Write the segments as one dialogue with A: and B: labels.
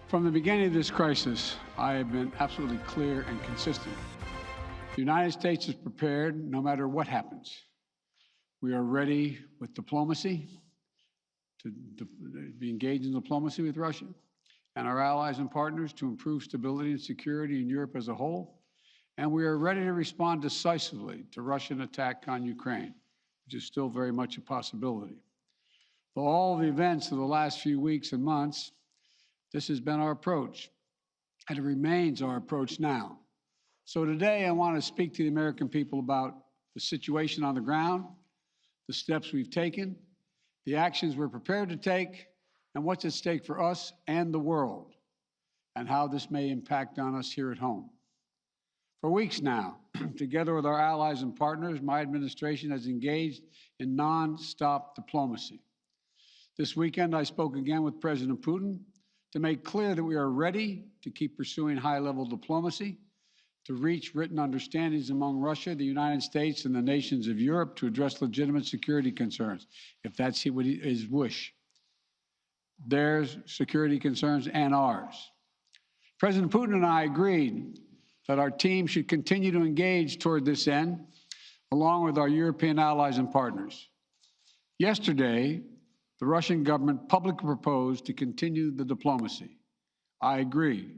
A: From the beginning of this crisis, I have been absolutely clear and consistent. The United States is prepared no matter what happens. We are ready with diplomacy to be engaged in diplomacy with Russia and our allies and partners to improve stability and security in Europe as a whole. And we are ready to respond decisively to Russian attack on Ukraine, which is still very much a possibility. For all the events of the last few weeks and months, this has been our approach, and it remains our approach now. So today I want to speak to the American people about the situation on the ground, the steps we've taken, the actions we're prepared to take, and what's at stake for us and the world, and how this may impact on us here at home. For weeks now, together with our allies and partners, my administration has engaged in non-stop diplomacy. This weekend, I spoke again with President Putin to make clear that we are ready to keep pursuing high-level diplomacy, to reach written understandings among Russia, the United States, and the nations of Europe to address legitimate security concerns, if that's his wish. Their security concerns and ours. President Putin and I agreed that our team should continue to engage toward this end, along with our European allies and partners. Yesterday, the Russian government publicly proposed to continue the diplomacy. I agree.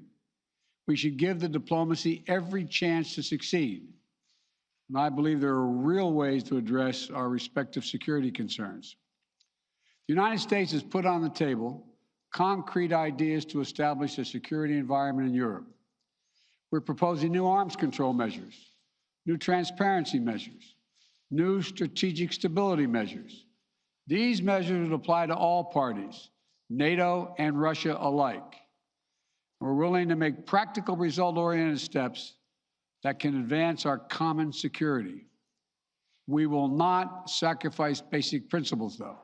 A: We should give the diplomacy every chance to succeed. And I believe there are real ways to address our respective security concerns. The United States has put on the table concrete ideas to establish a security environment in Europe. We're proposing new arms control measures, new transparency measures, new strategic stability measures. These measures would apply to all parties, NATO and Russia alike. We're willing to make practical, result-oriented steps that can advance our common security. We will not sacrifice basic principles, though.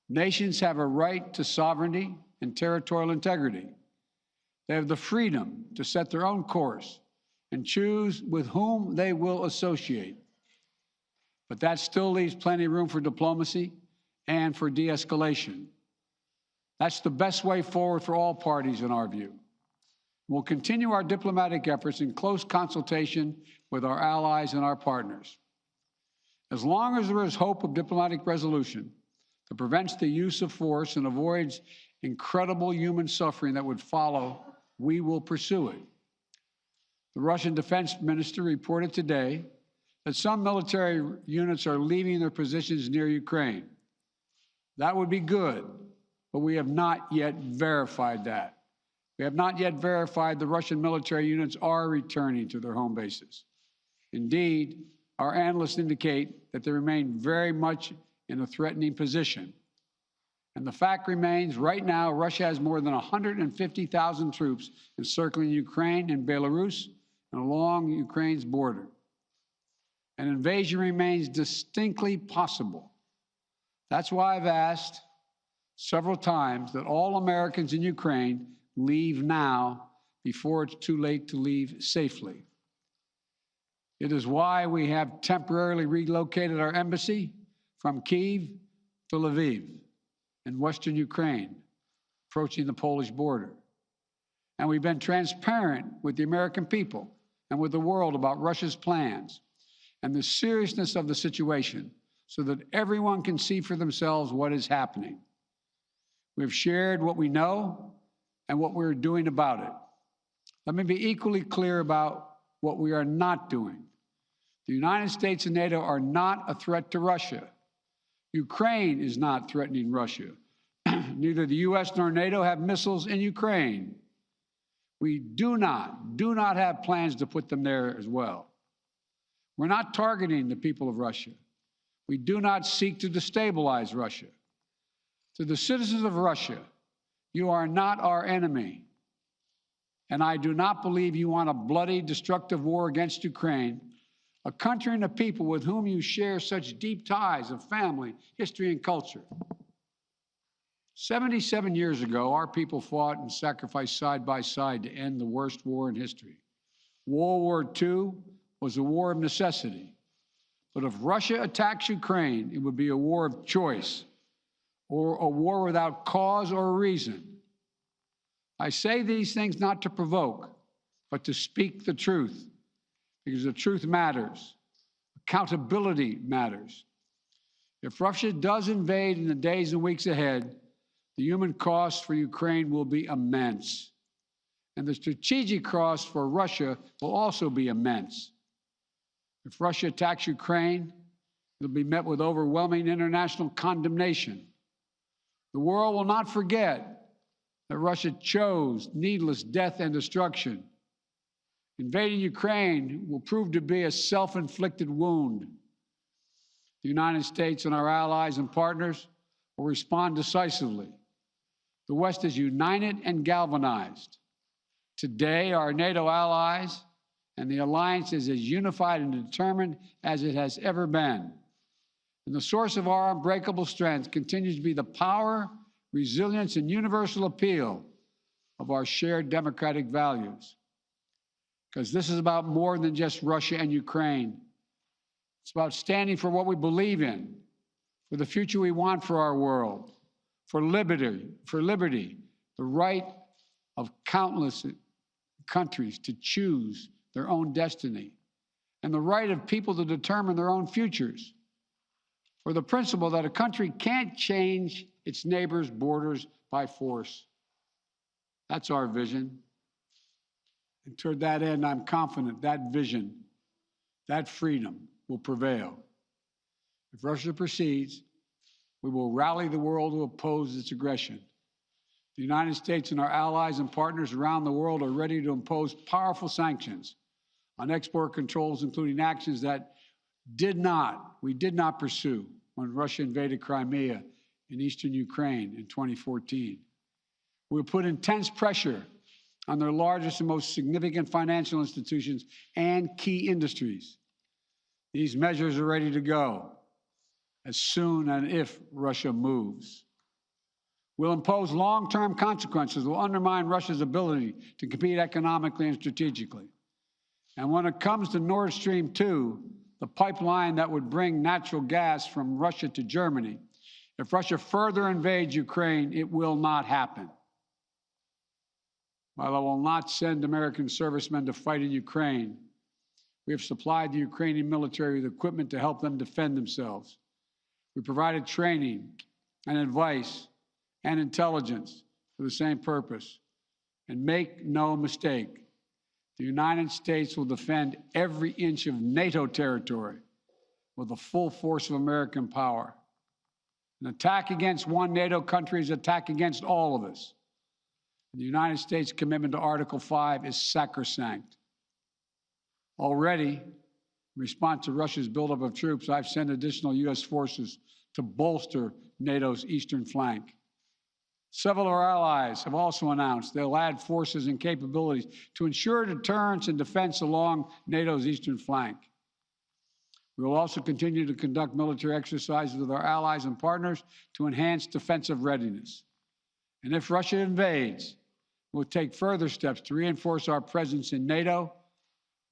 A: Nations have a right to sovereignty and territorial integrity. They have the freedom to set their own course and choose with whom they will associate. But that still leaves plenty of room for diplomacy and for de-escalation. That's the best way forward for all parties, in our view. We'll continue our diplomatic efforts in close consultation with our allies and our partners. As long as there is hope of diplomatic resolution that prevents the use of force and avoids incredible human suffering that would follow, we will pursue it. The Russian defense minister reported today that some military units are leaving their positions near Ukraine. That would be good, but we have not yet verified that. We have not yet verified the Russian military units are returning to their home bases. Indeed, our analysts indicate that they remain very much in a threatening position. And the fact remains, right now, Russia has more than 150,000 troops encircling Ukraine and Belarus and along Ukraine's border. An invasion remains distinctly possible. That's why I've asked several times that all Americans in Ukraine leave now before it's too late to leave safely. It is why we have temporarily relocated our embassy from Kyiv to Lviv in western Ukraine, approaching the Polish border. And we've been transparent with the American people and with the world about Russia's plans and the seriousness of the situation so that everyone can see for themselves what is happening. We've shared what we know and what we're doing about it. Let me be equally clear about what we are not doing. The United States and NATO are not a threat to Russia. Ukraine is not threatening Russia. Neither the U.S. nor NATO have missiles in Ukraine. We do not have plans to put them there as well. We're not targeting the people of Russia. We do not seek to destabilize Russia. To the citizens of Russia, you are not our enemy. And I do not believe you want a bloody, destructive war against Ukraine, a country and a people with whom you share such deep ties of family, history, and culture. 77 years ago, our people fought and sacrificed side by side to end the worst war in history. World War II was a war of necessity. But if Russia attacks Ukraine, it would be a war of choice or a war without cause or reason. I say these things not to provoke, but to speak the truth, because the truth matters. Accountability matters. If Russia does invade in the days and weeks ahead, the human cost for Ukraine will be immense. And the strategic cost for Russia will also be immense. If Russia attacks Ukraine, it will be met with overwhelming international condemnation. The world will not forget that Russia chose needless death and destruction. Invading Ukraine will prove to be a self-inflicted wound. The United States and our allies and partners will respond decisively. The West is united and galvanized. Today, our NATO allies and the alliance is as unified and determined as it has ever been. And the source of our unbreakable strength continues to be the power, resilience, and universal appeal of our shared democratic values. Because this is about more than just Russia and Ukraine. It's about standing for what we believe in, for the future we want for our world, for liberty, the right of countless countries to choose their own destiny, and the right of people to determine their own futures, for the principle that a country can't change its neighbors' borders by force. That's our vision. And toward that end, I'm confident that vision, that freedom will prevail. If Russia proceeds, we will rally the world to oppose its aggression. The United States and our allies and partners around the world are ready to impose powerful sanctions on export controls, including actions that we did not pursue when Russia invaded Crimea in eastern Ukraine in 2014. We will put intense pressure on their largest and most significant financial institutions and key industries. These measures are ready to go as soon and if Russia moves. We'll impose long-term consequences that will undermine Russia's ability to compete economically and strategically. And when it comes to Nord Stream 2, the pipeline that would bring natural gas from Russia to Germany, if Russia further invades Ukraine, it will not happen. While I will not send American servicemen to fight in Ukraine, we have supplied the Ukrainian military with equipment to help them defend themselves. We provided training and advice and intelligence for the same purpose. And make no mistake, the United States will defend every inch of NATO territory with the full force of American power. An attack against one NATO country is an attack against all of us. The United States' commitment to Article 5 is sacrosanct. Already, in response to Russia's buildup of troops, I've sent additional U.S. forces to bolster NATO's eastern flank. Several of our allies have also announced they'll add forces and capabilities to ensure deterrence and defense along NATO's eastern flank. We will also continue to conduct military exercises with our allies and partners to enhance defensive readiness. And if Russia invades, we'll take further steps to reinforce our presence in NATO,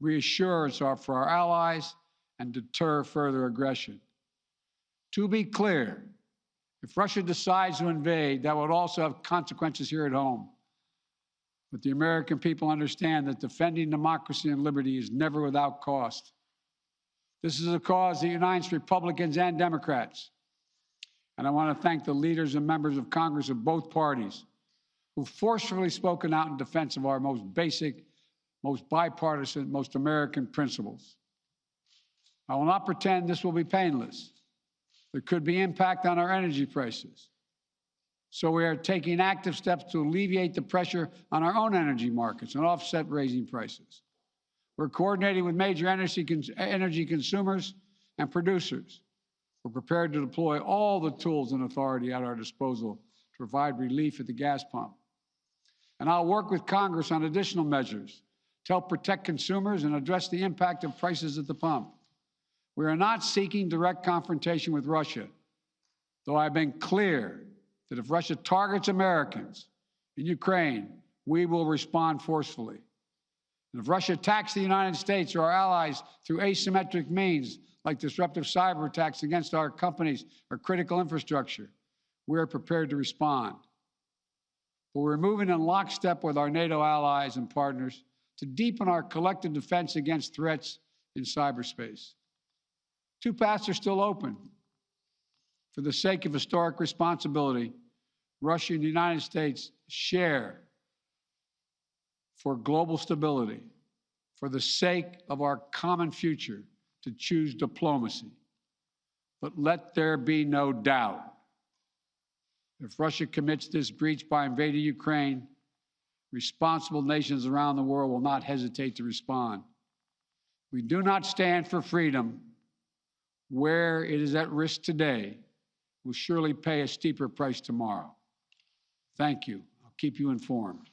A: reassure us for our allies, and deter further aggression. To be clear, if Russia decides to invade, that would also have consequences here at home. But the American people understand that defending democracy and liberty is never without cost. This is a cause that unites Republicans and Democrats. And I want to thank the leaders and members of Congress of both parties who've forcefully spoken out in defense of our most basic, most bipartisan, most American principles. I will not pretend this will be painless. There could be impact on our energy prices. So we are taking active steps to alleviate the pressure on our own energy markets and offset raising prices. We're coordinating with major energy consumers and producers. We're prepared to deploy all the tools and authority at our disposal to provide relief at the gas pump. And I'll work with Congress on additional measures to help protect consumers and address the impact of prices at the pump. We are not seeking direct confrontation with Russia, though I've been clear that if Russia targets Americans in Ukraine, we will respond forcefully. And if Russia attacks the United States or our allies through asymmetric means, like disruptive cyber attacks against our companies or critical infrastructure, we are prepared to respond. But we're moving in lockstep with our NATO allies and partners to deepen our collective defense against threats in cyberspace. Two paths are still open. For the sake of historic responsibility, Russia and the United States share for global stability, for the sake of our common future, to choose diplomacy. But let there be no doubt. If Russia commits this breach by invading Ukraine, responsible nations around the world will not hesitate to respond. We do not stand for freedom where it is at risk today. Will surely pay a steeper price tomorrow. Thank you. I'll keep you informed.